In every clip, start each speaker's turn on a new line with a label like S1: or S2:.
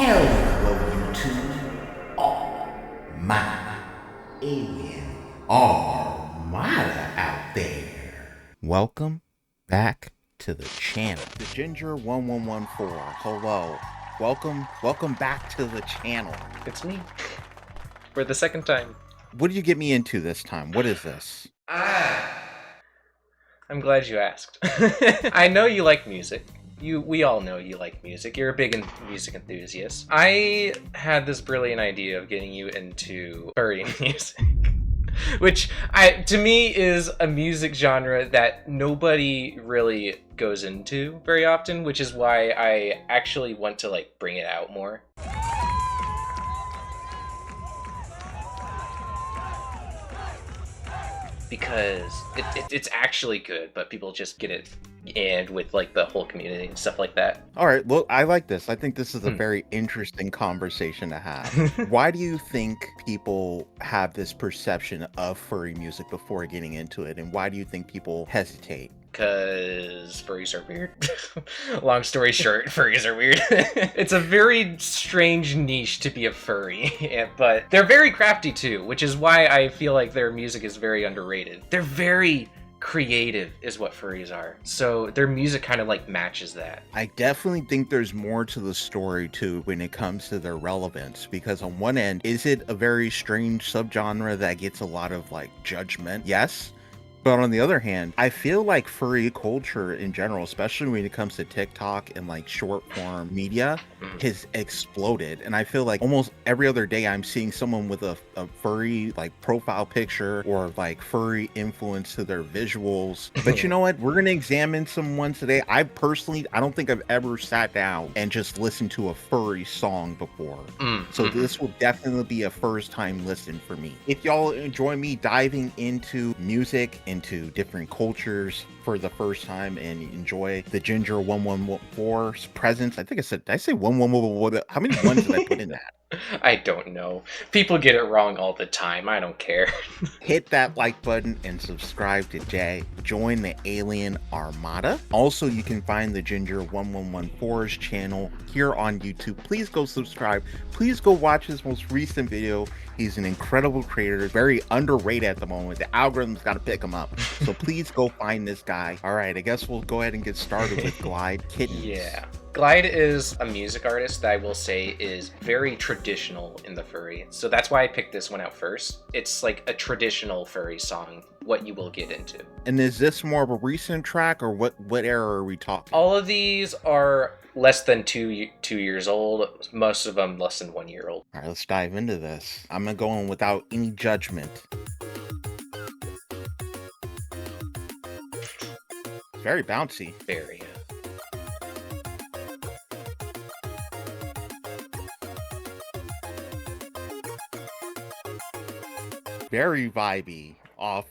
S1: Hello, YouTube. Armada. Alien Armada out there. Welcome back to the channel. The Ginger 1114. Hello. Welcome back to the channel.
S2: It's me. For the second time.
S1: What did you get me into this time? What is this?
S2: I'm glad you asked. I know you like music. We all know you like music. You're a big music enthusiast. I had this brilliant idea of getting you into furry music. Which, to me, is a music genre that nobody really goes into very often, which is why I actually want to, bring it out more. Because it's actually good, but people just get it and with the whole community and stuff like that.
S1: All right, well, I like this. I think this is a very interesting conversation to have. Why do you think people have this perception of furry music before getting into it, and why do you think people hesitate?
S2: Because furries are weird. Long story short, furries are weird. It's a very strange niche to be a furry, but they're very crafty too, which is why I feel like their music is very underrated. They're very creative is what furries are, so their music kind of matches that.
S1: I definitely think there's more to the story too when it comes to their relevance, because on one end, is it a very strange subgenre that gets a lot of judgment? Yes. But on the other hand, I feel like furry culture in general, especially when it comes to TikTok and short form media, has exploded. And I feel like almost every other day I'm seeing someone with a furry profile picture or furry influence to their visuals. But you know what? We're going to examine some ones today. I don't think I've ever sat down and just listened to a furry song before. So this will definitely be a first time listen for me. If y'all enjoy me diving into music, into different cultures for the first time, and enjoy the Ginger 1114's presence. I think did I say 1114? How many ones did I put in that?
S2: I don't know. People get it wrong all the time. I don't care.
S1: Hit that like button and subscribe to Jay. Join the Alien Armada. Also, you can find the Ginger 1114's channel here on YouTube. Please go subscribe. Please go watch his most recent video. He's an incredible creator, very underrated at the moment. The algorithm's got to pick him up. So please go find this guy. All right, I guess we'll go ahead and get started with Glyde Kittens.
S2: Yeah. Glyde is a music artist that I will say is very traditional in the furry. So that's why I picked this one out first. It's like a traditional furry song, what you will get into.
S1: And is this more of a recent track, or what era are we talking?
S2: All of these are less than two years old. Most of them less than 1 year old.
S1: All right, let's dive into this. I'm gonna go in without any judgment. Very bouncy.
S2: Very.
S1: Very vibey off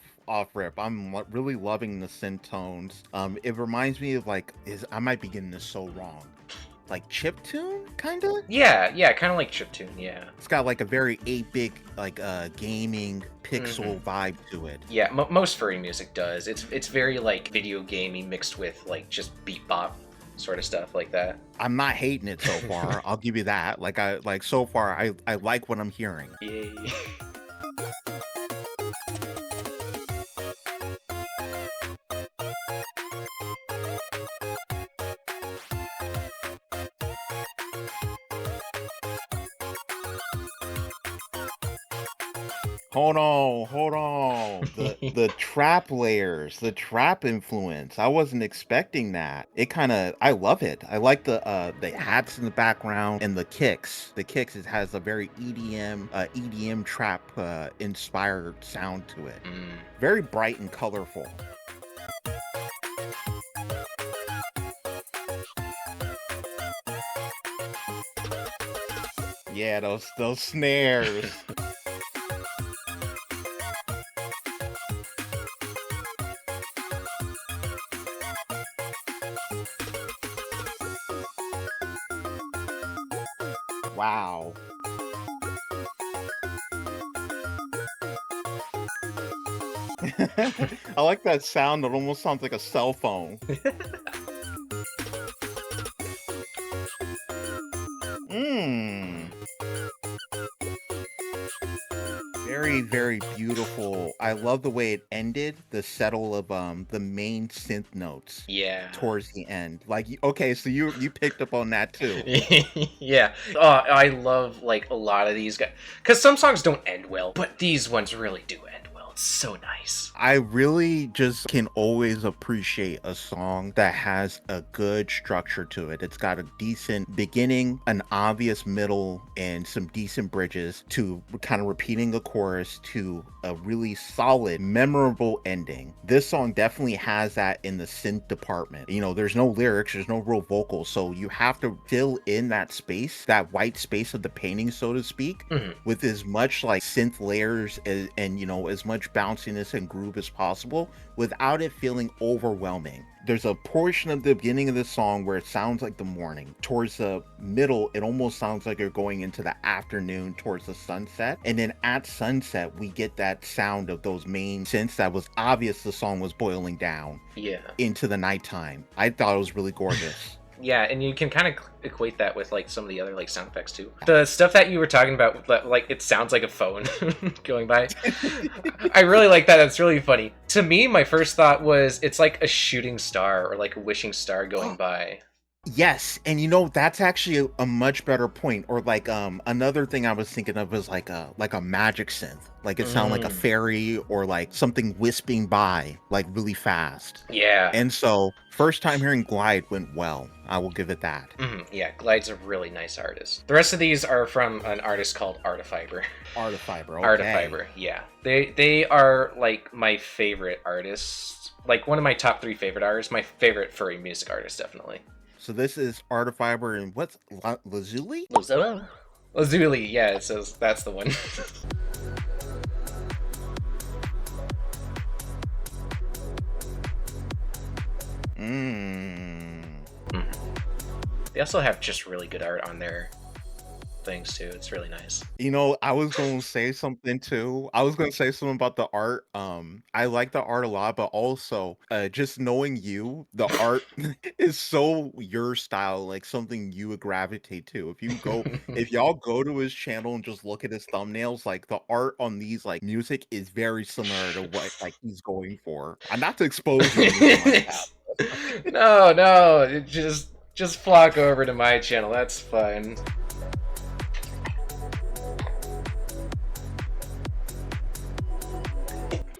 S1: rip. I'm really loving the synth tones. It reminds me of I might be getting this so wrong, chiptune kind of.
S2: Yeah, kind of like chiptune. Yeah,
S1: it's got a very 8-bit gaming pixel vibe to it.
S2: Yeah, most furry music does. It's very video gamey mixed with just beat bop sort of stuff like that.
S1: I'm not hating it so far. I'll give you that. So far I like what I'm hearing.
S2: Yay.
S1: Hold on. The trap layers, the trap influence. I wasn't expecting that. I love it. I like the hats in the background and the kicks. It has a very EDM trap inspired sound to it. Very bright and colorful. Yeah, those snares. Wow. I like that sound. It almost sounds like a cell phone. Very, very beautiful. I love the way it ended, the settle of the main synth notes
S2: Yeah.
S1: towards the end. Like okay, so you picked up on that too.
S2: Yeah. Oh, I love like a lot of these guys because some songs don't end well, but these ones really do end well. It's so nice.
S1: I really just can always appreciate a song that has a good structure to it. It's got a decent beginning, an obvious middle, and some decent bridges to kind of repeating a chorus to a really solid, memorable ending. This song definitely has that in the synth department. You know, there's no lyrics, there's no real vocals, so you have to fill in that space, that white space of the painting, so to speak, with as much like synth layers and you know, as much bounciness and groove as possible without it feeling overwhelming. There's a portion of the beginning of the song where it sounds like the morning. Towards the middle, it almost sounds like you're going into the afternoon towards the sunset. And then at sunset, we get that sound of those main synths that was obvious the song was boiling down into the nighttime. I thought it was really gorgeous.
S2: Yeah, and you can kind of equate that with like some of the other like sound effects too. The stuff that you were talking about, like it sounds like a phone going by. I really like that. That's really funny. To me, my first thought was it's like a shooting star or like a wishing star going by.
S1: Yes, and you know that's actually a much better point. Or like another thing I was thinking of was like a magic synth. Like it sounded like a fairy or like something wisping by like really fast.
S2: Yeah.
S1: And so first time hearing Glyde went well. I will give it that.
S2: Yeah, Glyde's a really nice artist. The rest of these are from an artist called Artifiber.
S1: Artifiber, okay.
S2: Artifiber, yeah. They are like my favorite artists. Like one of my top 3 favorite artists. My favorite furry music artist, definitely.
S1: So this is Artifiber and what's Lazuli?
S2: Lazuli, yeah, it says that's the one. They also have just really good art on their things too. It's really nice.
S1: You know, I was going to say something too. I was going to say something about the art. I like the art a lot, but also just knowing you, the art is so your style, like something you would gravitate to. If y'all go to his channel and just look at his thumbnails, like the art on these like music is very similar to what like he's going for. Not to expose you or anything like that.
S2: No, just flock over to my channel. That's fine.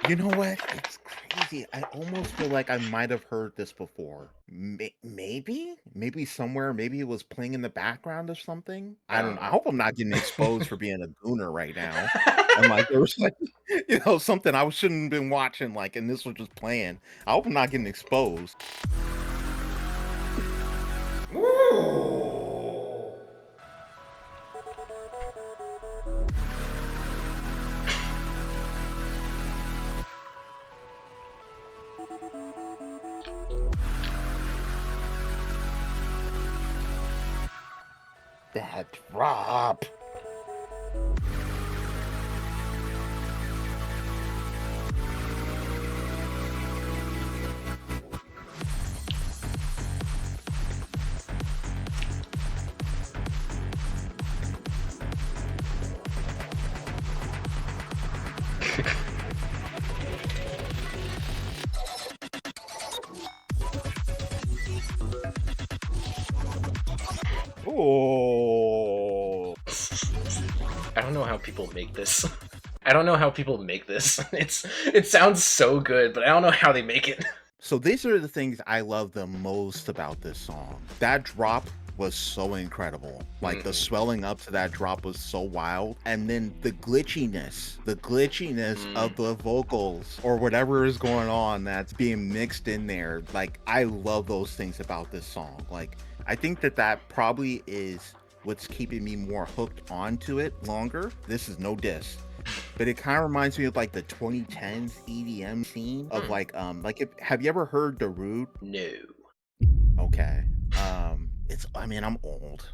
S1: You know what? It's crazy. I almost feel like I might have heard this before. Maybe somewhere. Maybe it was playing in the background of something. I don't know. I hope I'm not getting exposed for being a gooner right now. And like there was like, you know, something I shouldn't have been watching. Like, and this was just playing. I hope I'm not getting exposed. That drop. Oh.
S2: I don't know how people make this. I don't know how people make this. It sounds so good, but I don't know how they make it.
S1: So these are the things I love the most about this song. That drop was so incredible. Like the swelling up to that drop was so wild. And then the glitchiness of the vocals or whatever is going on that's being mixed in there. Like I love those things about this song. Like I think that probably is what's keeping me more hooked onto it longer. This is no diss. But it kind of reminds me of like the 2010s EDM scene of like have you ever heard Darude?
S2: No.
S1: Okay. I'm old.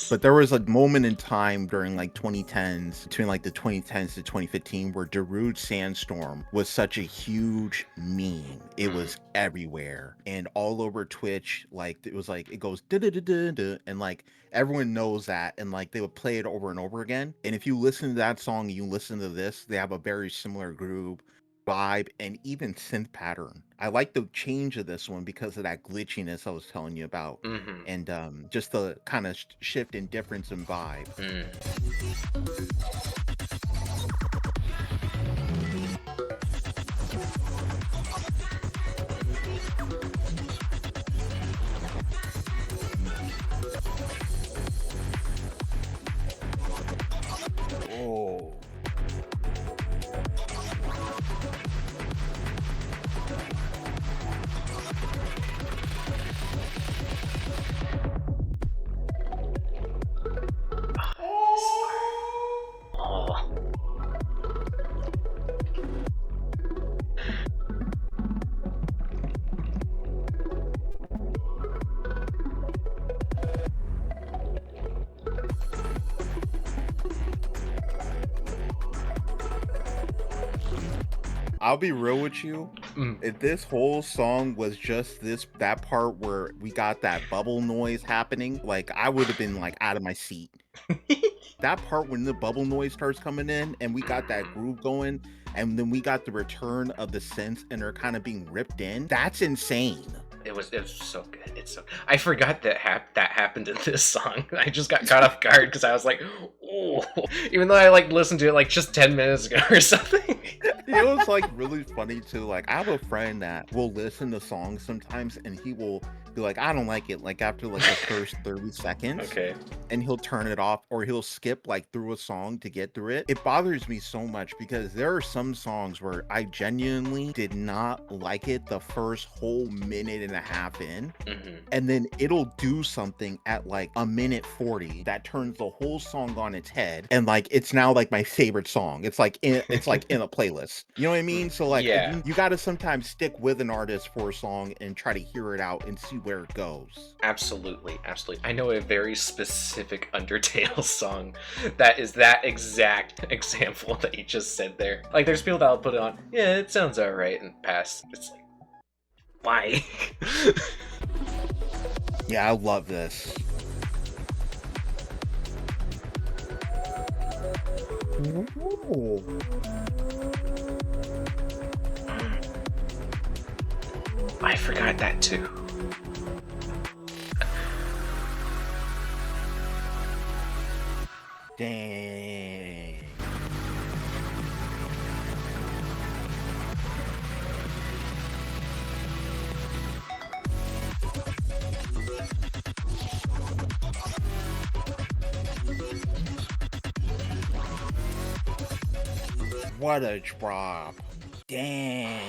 S1: But there was a moment in time during like 2010s, between like the 2010s to 2015, where Darude Sandstorm was such a huge meme. It was everywhere and all over Twitch. Like it was like it goes da da da da da, and like everyone knows that, and like they would play it over and over again. And if you listen to that song, you listen to this, they have a very similar groove, vibe, and even synth pattern. I like the change of this one because of that glitchiness I was telling you about,
S2: Mm-hmm.
S1: and just the kind of shift in difference in vibe. Oh.
S2: Oh.
S1: I'll be real with you. If this whole song was just that part where we got that bubble noise happening, like I would have been like out of my seat. That part when the bubble noise starts coming in and we got that groove going, and then we got the return of the synths and they're kind of being ripped in. That's insane.
S2: It was so good. It's so. I forgot that that happened in this song. I just got caught off guard because I was like, oh, even though I like listened to it like just 10 minutes ago or something.
S1: It was like really funny too. Like I have a friend that will listen to songs sometimes and he will be like, I don't like it, like after like the first 30 seconds.
S2: Okay.
S1: And he'll turn it off or he'll skip like through a song to get through it. It bothers me so much because there are some songs where I genuinely did not like it the first whole minute and a half in. And then it'll do something at like a minute 40 that turns the whole song on its head, and like it's now like my favorite song. It's like in a playlist. You know what I mean? So like
S2: Yeah.
S1: you got to sometimes stick with an artist for a song and try to hear it out and see where it goes.
S2: Absolutely, absolutely. I know a very specific Undertale song that is that exact example that you just said there. Like, there's people that'll put it on, yeah, it sounds alright, and pass. It's like, why?
S1: Yeah, I love this. Ooh.
S2: I forgot that too.
S1: Dang. What a drop. Dang.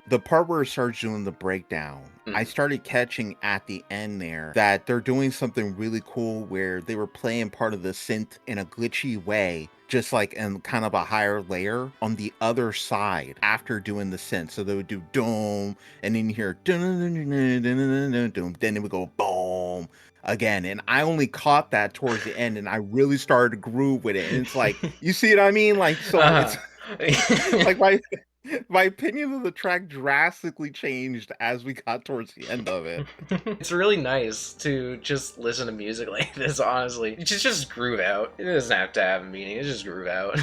S1: The part where it starts doing the breakdown, I started catching at the end there that they're doing something really cool where they were playing part of the synth in a glitchy way, just like in kind of a higher layer on the other side after doing the synth. So they would do doom, and then you hear doom, then it would go boom again. And I only caught that towards the end, and I really started to groove with it. And it's like, you see what I mean? Like, so it's like my opinion of the track drastically changed as we got towards the end of it.
S2: It's really nice to just listen to music like this, honestly. It just groove out. It doesn't have to have a meaning, it just groove out.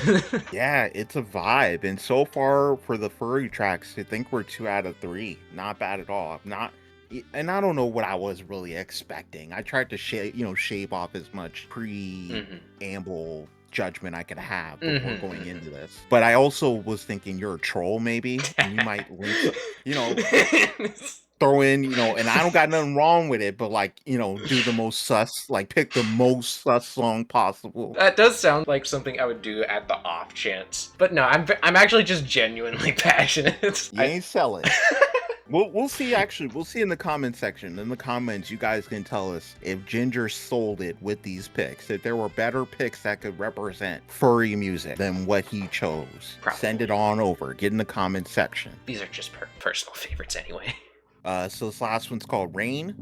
S1: Yeah, it's a vibe. And so far for the Furry tracks, I think we're 2 out of 3. Not bad at all. Not, and I don't know what I was really expecting. I tried to shave off as much preamble judgment I could have before going into this. But I also was thinking you're a troll maybe, and you might link, throw in, and I don't got nothing wrong with it, but like, do the most sus, like pick the most sus song possible.
S2: That does sound like something I would do at the off chance. But no, I'm actually just genuinely passionate.
S1: You ain't selling. We'll see. Actually, we'll see in the comment section. In the comments, you guys can tell us if Ginger sold it with these picks. If there were better picks that could represent furry music than what he chose,
S2: Probably.
S1: Send it on over. Get in the comment section.
S2: These are just personal favorites anyway.
S1: So this last one's called Rain.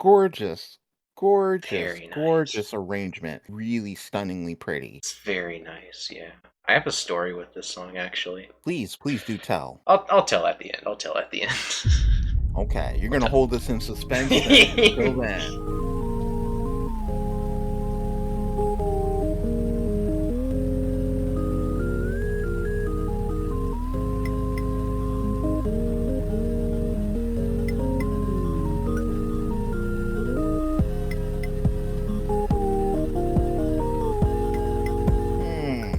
S1: Gorgeous, gorgeous,
S2: Very nice.
S1: gorgeous arrangement. Really stunningly pretty.
S2: It's very nice, yeah. I have a story with this song, actually.
S1: Please do tell.
S2: I'll tell at the end. I'll tell at the end.
S1: Okay, you're
S2: I'll
S1: gonna
S2: tell.
S1: hold us in suspense then. Until then. Hmm.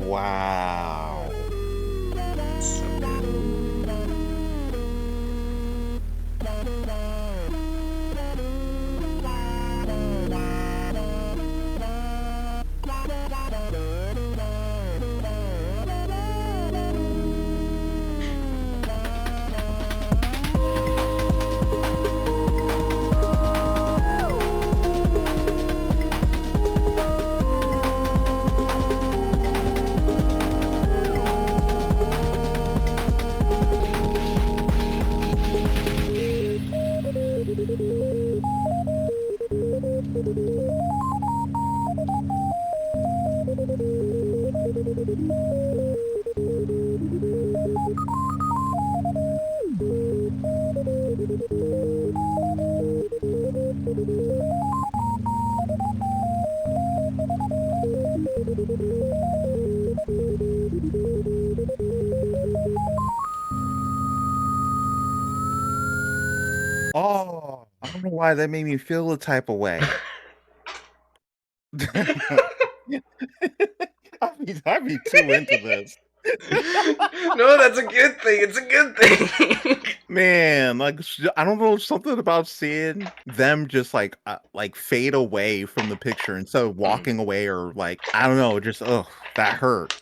S1: Wow.
S2: So good.
S1: Oh, I don't know why that made me feel a type of way. I'd be too into this.
S2: No, that's a good thing. It's a good thing.
S1: Man, like I don't know, something about seeing them just like fade away from the picture instead of walking away or like I don't know, just that hurt.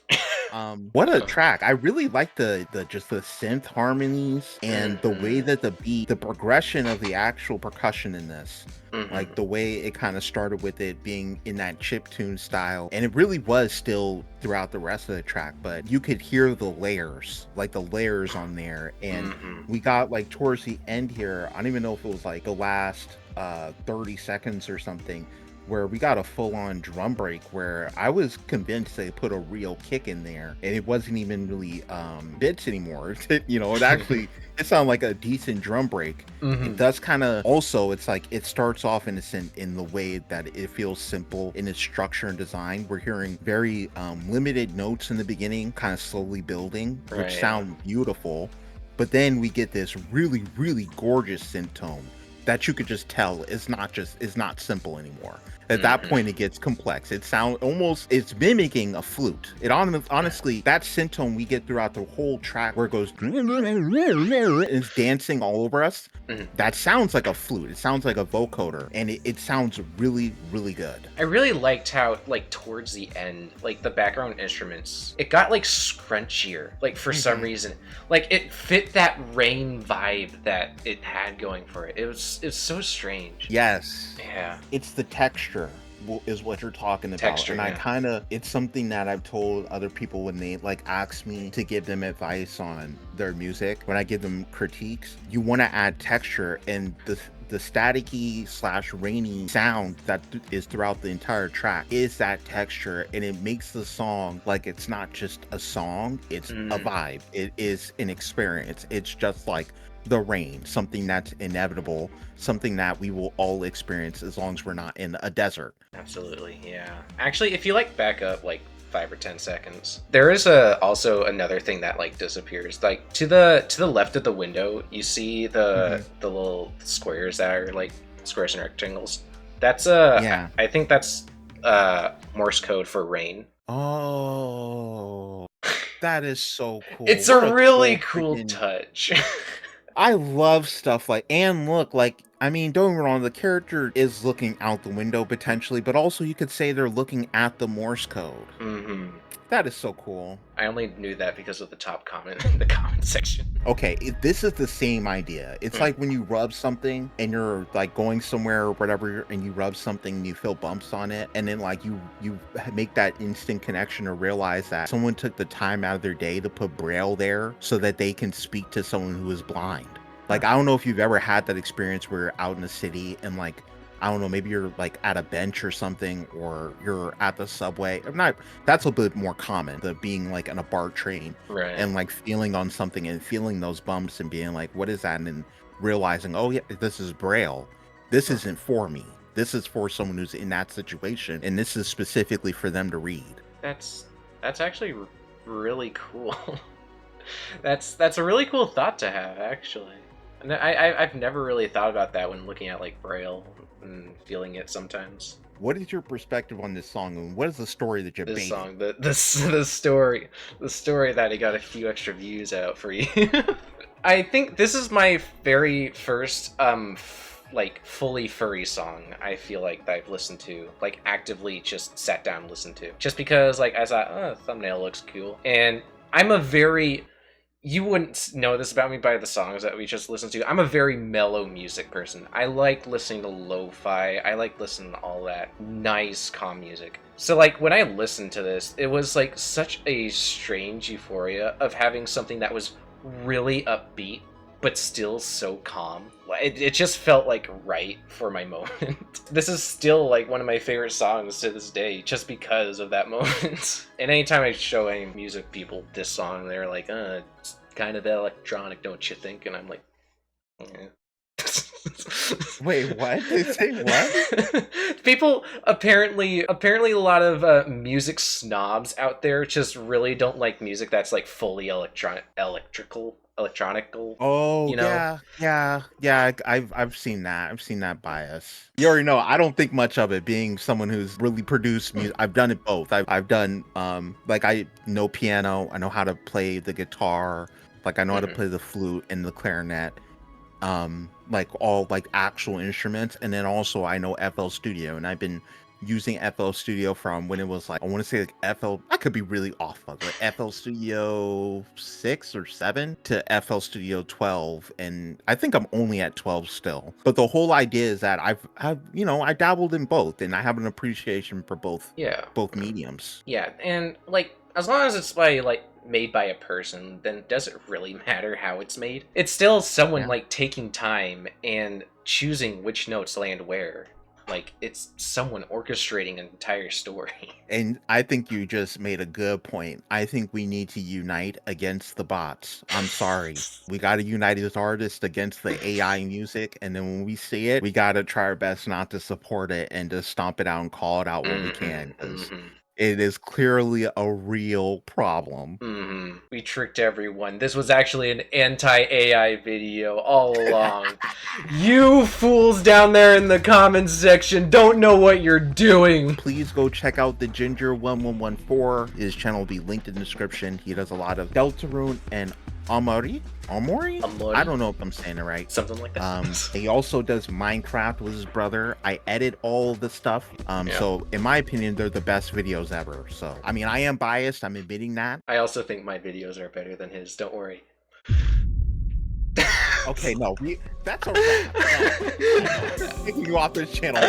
S1: What a track. I really like the just the synth harmonies and the way that the progression of the actual percussion in this. Like the way it kind of started with it being in that chip tune style, and it really was still throughout the rest of the track, but you could hear the layers, like the layers on there. And we got like towards the end here, I don't even know if it was like the last 30 seconds or something, where we got a full-on drum break where I was convinced they put a real kick in there and it wasn't even really bits anymore. It actually it sounded like a decent drum break. It does kind of also, it's like it starts off innocent in the way that it feels simple in its structure and design. We're hearing very limited notes in the beginning, kind of slowly building, which sound beautiful. But then we get this really, really gorgeous synth tone that you could just tell is not simple anymore. At that point, it gets complex. It sounds almost, it's mimicking a flute. It honestly, that synth tone we get throughout the whole track where it goes, and it's dancing all over us. That sounds like a flute. It sounds like a vocoder, and it sounds really, really good.
S2: I really liked how, like, towards the end, like, the background instruments, it got, like, scrunchier, like, for some reason. Like, it fit that rain vibe that it had going for it. It's so strange.
S1: Yes.
S2: Yeah.
S1: It's the texture is what you're talking about.
S2: Texture,
S1: and
S2: yeah.
S1: it's something that I've told other people when they like ask me to give them advice on their music. When I give them critiques, you want to add texture, and the staticky / rainy sound that is throughout the entire track is that texture, and it makes the song like it's not just a song, it's a vibe. It is an experience. It's just like the rain, something that's inevitable, something that we will all experience as long as we're not in a desert.
S2: Absolutely, yeah. Actually, if you like back up like 5 or 10 seconds, there is also another thing that like disappears. Like to the left of the window, you see the little squares that are like squares and rectangles. That's I think that's Morse code for rain.
S1: Oh. That is so cool.
S2: It's
S1: What
S2: a
S1: a
S2: really
S1: cool
S2: cool
S1: freaking.
S2: touch.
S1: I love stuff like, and look, like, I mean, don't get me wrong, the character is looking out the window potentially, but also you could say they're looking at the Morse code.
S2: Hmm.
S1: That is so cool.
S2: I only knew that because of the top comment in the comment section.
S1: Okay, this is the same idea. It's like when you rub something and you're like going somewhere or whatever, and you rub something and you feel bumps on it, and then like you make that instant connection or realize that someone took the time out of their day to put braille there so that they can speak to someone who is blind. Like, I don't know if you've ever had that experience where you're out in the city and like, I don't know, maybe you're like at a bench or something, or you're at the subway. I'm not, that's a bit more common, the being like on a BART train
S2: Right.
S1: and like feeling on something and feeling those bumps and being like, what is that? And then realizing, oh yeah, this is braille. This isn't for me. This is for someone who's in that situation, and this is specifically for them to read.
S2: That's actually really cool. That's a really cool thought to have, actually. And I've never really thought about that when looking at like Braille and feeling it sometimes.
S1: What is your perspective on this song, and what is the story that you're
S2: This
S1: painting?
S2: song, the story that it got a few extra views out for you. I think this is my very first like fully furry song I feel like that I've listened to, like actively just sat down and listened to, just because like I thought, oh, the thumbnail looks cool. And I'm a very, you wouldn't know this about me by the songs that we just listened to, I'm a very mellow music person. I like listening to lo-fi, I like listening to all that nice calm music. So like when I listened to this, it was like such a strange euphoria of having something that was really upbeat but still so calm. It just felt like right for my moment. This is still like one of my favorite songs to this day, just because of that moment. And anytime I show any music people this song, they're like, it's kind of electronic, don't you think? And I'm like, eh.
S1: Wait, what? They say what?
S2: People apparently a lot of music snobs out there just really don't like music that's like fully electronical,
S1: Oh
S2: you know.
S1: yeah. I've seen that. I've seen that bias. You already know. I don't think much of it. Being someone who's really produced music, I've done it both. I've done like, I know piano. I know how to play the guitar. Like, I know how to play the flute and the clarinet. Like all like actual instruments, and then also I know FL Studio, and I've been using FL Studio from when it was like, I want to say like FL, I could be really off of it, FL Studio 6 or 7 to FL Studio 12, and I think I'm only at 12 still. But the whole idea is that I've you know, I dabbled in both, and I have an appreciation for both mediums.
S2: Yeah, and like as long as it's by like made by a person, then does it really matter how it's made? It's still someone like taking time and choosing which notes land where. Like, it's someone orchestrating an entire story.
S1: And I think you just made a good point. I think we need to unite against the bots. I'm sorry. We got to unite as artists against the AI music. And then when we see it, we got to try our best not to support it and to stomp it out and call it out when we can. Because it is clearly a real problem.
S2: We tricked everyone. This was actually an anti-AI video all along. You fools down there in the comments section don't know what you're doing.
S1: Please go check out the Ginger1114. His channel will be linked in the description. He does a lot of Deltarune and Amori? I don't know if I'm saying it right.
S2: Something like that.
S1: He also does Minecraft with his brother. I edit all the stuff. So in my opinion, they're the best videos ever. So, I mean, I am biased. I'm admitting that.
S2: I also think my videos are better than his. Don't worry.
S1: Okay, no, that's a wrap. No. Taking you off this channel.